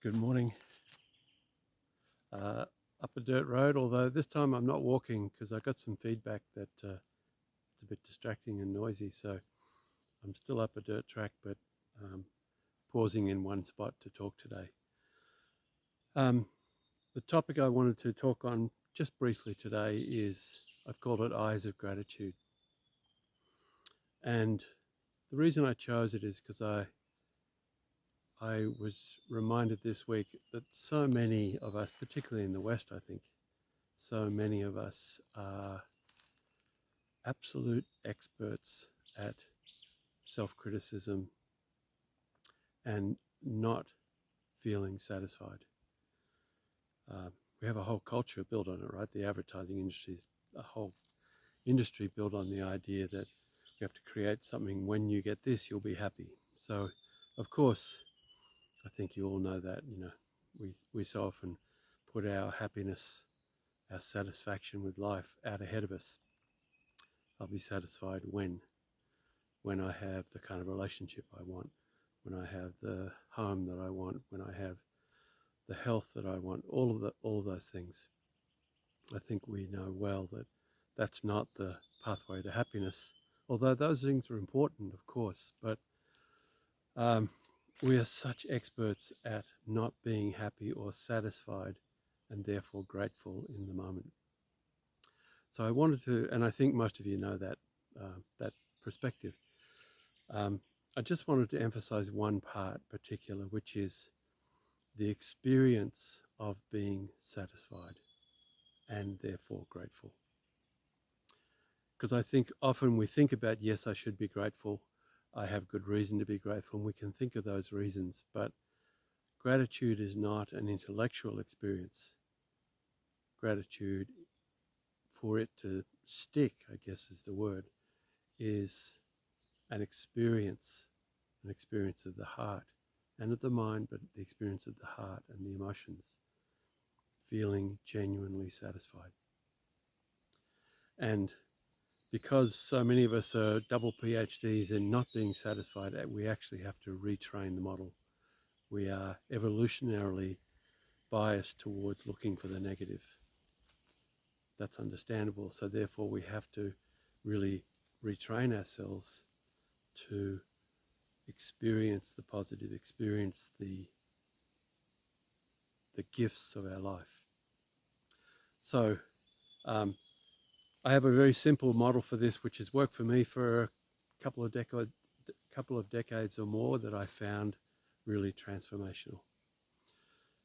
Good morning. Up a dirt road, although this time I'm not walking because I got some feedback that it's a bit distracting and noisy, so I'm still up a dirt track, but pausing in one spot to talk today. The topic I wanted to talk on just briefly today is, I've called it Eyes of Gratitude. And the reason I chose it is because I was reminded this week that so many of us, particularly in the West, I think, so many of us are absolute experts at self-criticism and not feeling satisfied. We have a whole culture built on it, right? The advertising industry is a whole industry built on the idea that we have to create something. When you get this, you'll be happy. So, of course, I think you all know that, we so often put our happiness, our satisfaction with life out ahead of us. I'll be satisfied when I have the kind of relationship I want, when I have the home that I want, when I have the health that I want, all of those things. I think we know well that that's not the pathway to happiness, although those things are important, of course, but we are such experts at not being happy or satisfied and therefore grateful in the moment. So I wanted to, and I think most of you know that perspective. I just wanted to emphasize one part particular, which is the experience of being satisfied and therefore grateful. Because I think often we think about, yes, I should be grateful, I have good reason to be grateful, and we can think of those reasons, but gratitude is not an intellectual experience. Gratitude, for it to stick, I guess is the word, is an experience of the heart and of the mind, but the experience of the heart and the emotions, feeling genuinely satisfied. And because so many of us are double PhDs in not being satisfied, we actually have to retrain the model. We are evolutionarily biased towards looking for the negative. That's understandable. So therefore we have to really retrain ourselves to experience the positive, experience the gifts of our life. So I have a very simple model for this, which has worked for me for a couple of decades or more, that I found really transformational.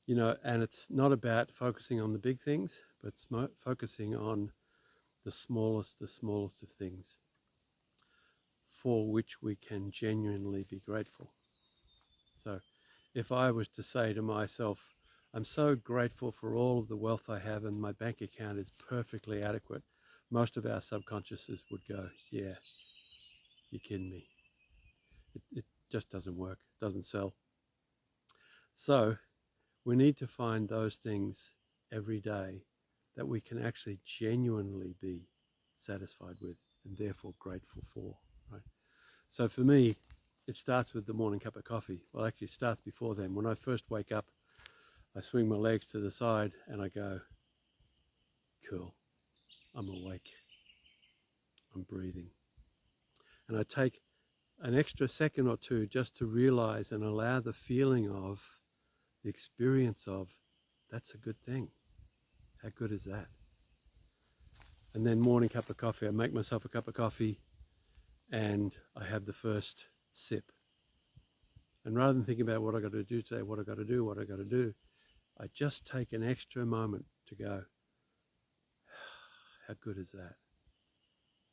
And it's not about focusing on the big things, but focusing on the smallest of things for which we can genuinely be grateful. So if I was to say to myself, I'm so grateful for all of the wealth I have and my bank account is perfectly adequate, most of our subconsciouses would go, yeah, you're kidding me. It just doesn't work, doesn't sell. So we need to find those things every day that we can actually genuinely be satisfied with and therefore grateful for, right? So for me, it starts with the morning cup of coffee. Well, actually it starts before then. When I first wake up, I swing my legs to the side and I go, cool, I'm awake, I'm breathing. And I take an extra second or two just to realize and allow the feeling of, the experience of, that's a good thing. How good is that? And then morning cup of coffee, I make myself a cup of coffee and I have the first sip. And rather than thinking about what I got to do today, what I got to do, I just take an extra moment to go, how good is that?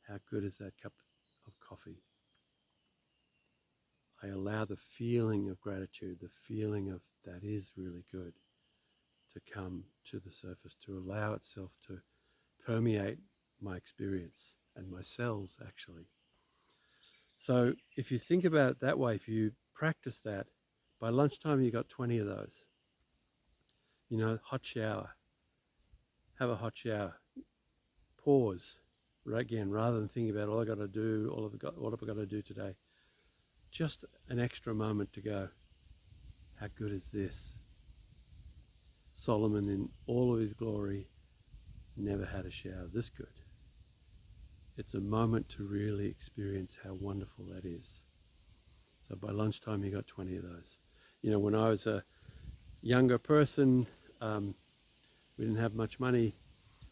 How good is that cup of coffee? I allow the feeling of gratitude, the feeling of that is really good, to come to the surface, to allow itself to permeate my experience and my cells, actually. So if you think about it that way, if you practice that, by lunchtime you got 20 of those. Hot shower. Have a hot shower. Pause. Again, rather than thinking about all I got to do, what have I got to do today, just an extra moment to go, how good is this? Solomon, in all of his glory, never had a shower this good. It's a moment to really experience how wonderful that is. So by lunchtime, you got 20 of those. You know, when I was a younger person, we didn't have much money.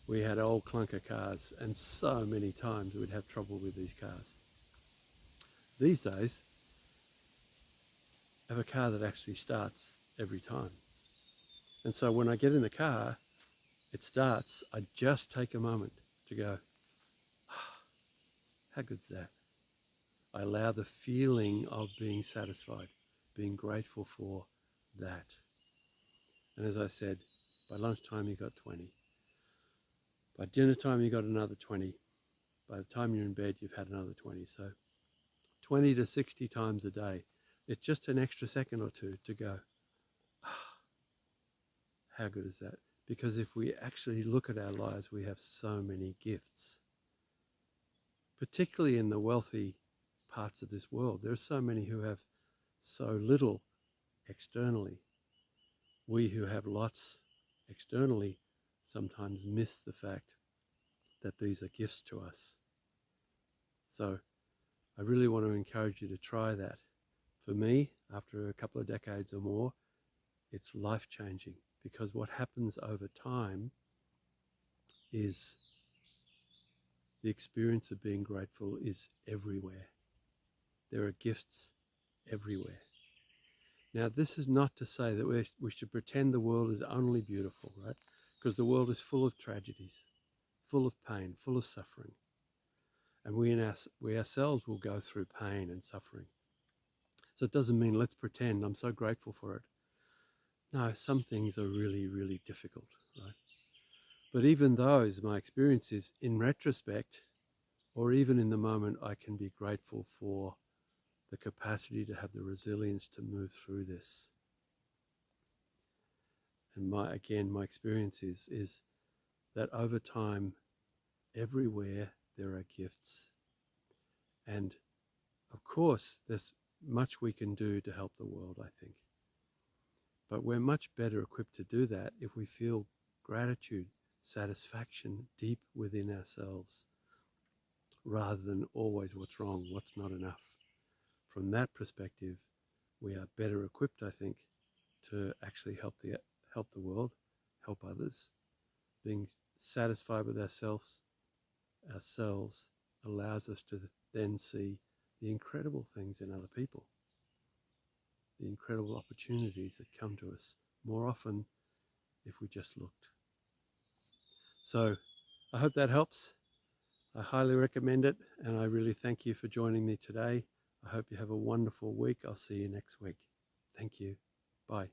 We had old clunker cars, and so many times we'd have trouble with these cars. These days, I have a car that actually starts every time. And so when I get in the car, it starts, I just take a moment to go, ah, how good's that? I allow the feeling of being satisfied, being grateful for that. And as I said, by lunchtime you got 20. By dinner time you got another 20. By the time you're in bed, you've had another 20. So 20 to 60 times a day. It's just an extra second or two to go, ah, how good is that? Because if we actually look at our lives, we have so many gifts, particularly in the wealthy parts of this world. There are so many who have so little externally. We who have lots externally sometimes miss the fact that these are gifts to us. So I really want to encourage you to try that. For me, after a couple of decades or more, it's life-changing, because what happens over time is the experience of being grateful is everywhere. There are gifts everywhere. Now, this is not to say that we should pretend the world is only beautiful, right? Because the world is full of tragedies, full of pain, full of suffering. And we ourselves will go through pain and suffering. So it doesn't mean let's pretend I'm so grateful for it. No, some things are really, really difficult, right? But even those, my experience is, in retrospect, or even in the moment, I can be grateful for the capacity to have the resilience to move through this. And my experience is that over time, everywhere there are gifts. And of course, there's much we can do to help the world, I think. But we're much better equipped to do that if we feel gratitude, satisfaction deep within ourselves, rather than always what's wrong, what's not enough. From that perspective, we are better equipped, I think, to actually help the world, help others. Being satisfied with ourselves allows us to then see the incredible things in other people, the incredible opportunities that come to us more often if we just looked. So I hope that helps. I highly recommend it, and I really thank you for joining me today. I hope you have a wonderful week. I'll see you next week. Thank you. Bye.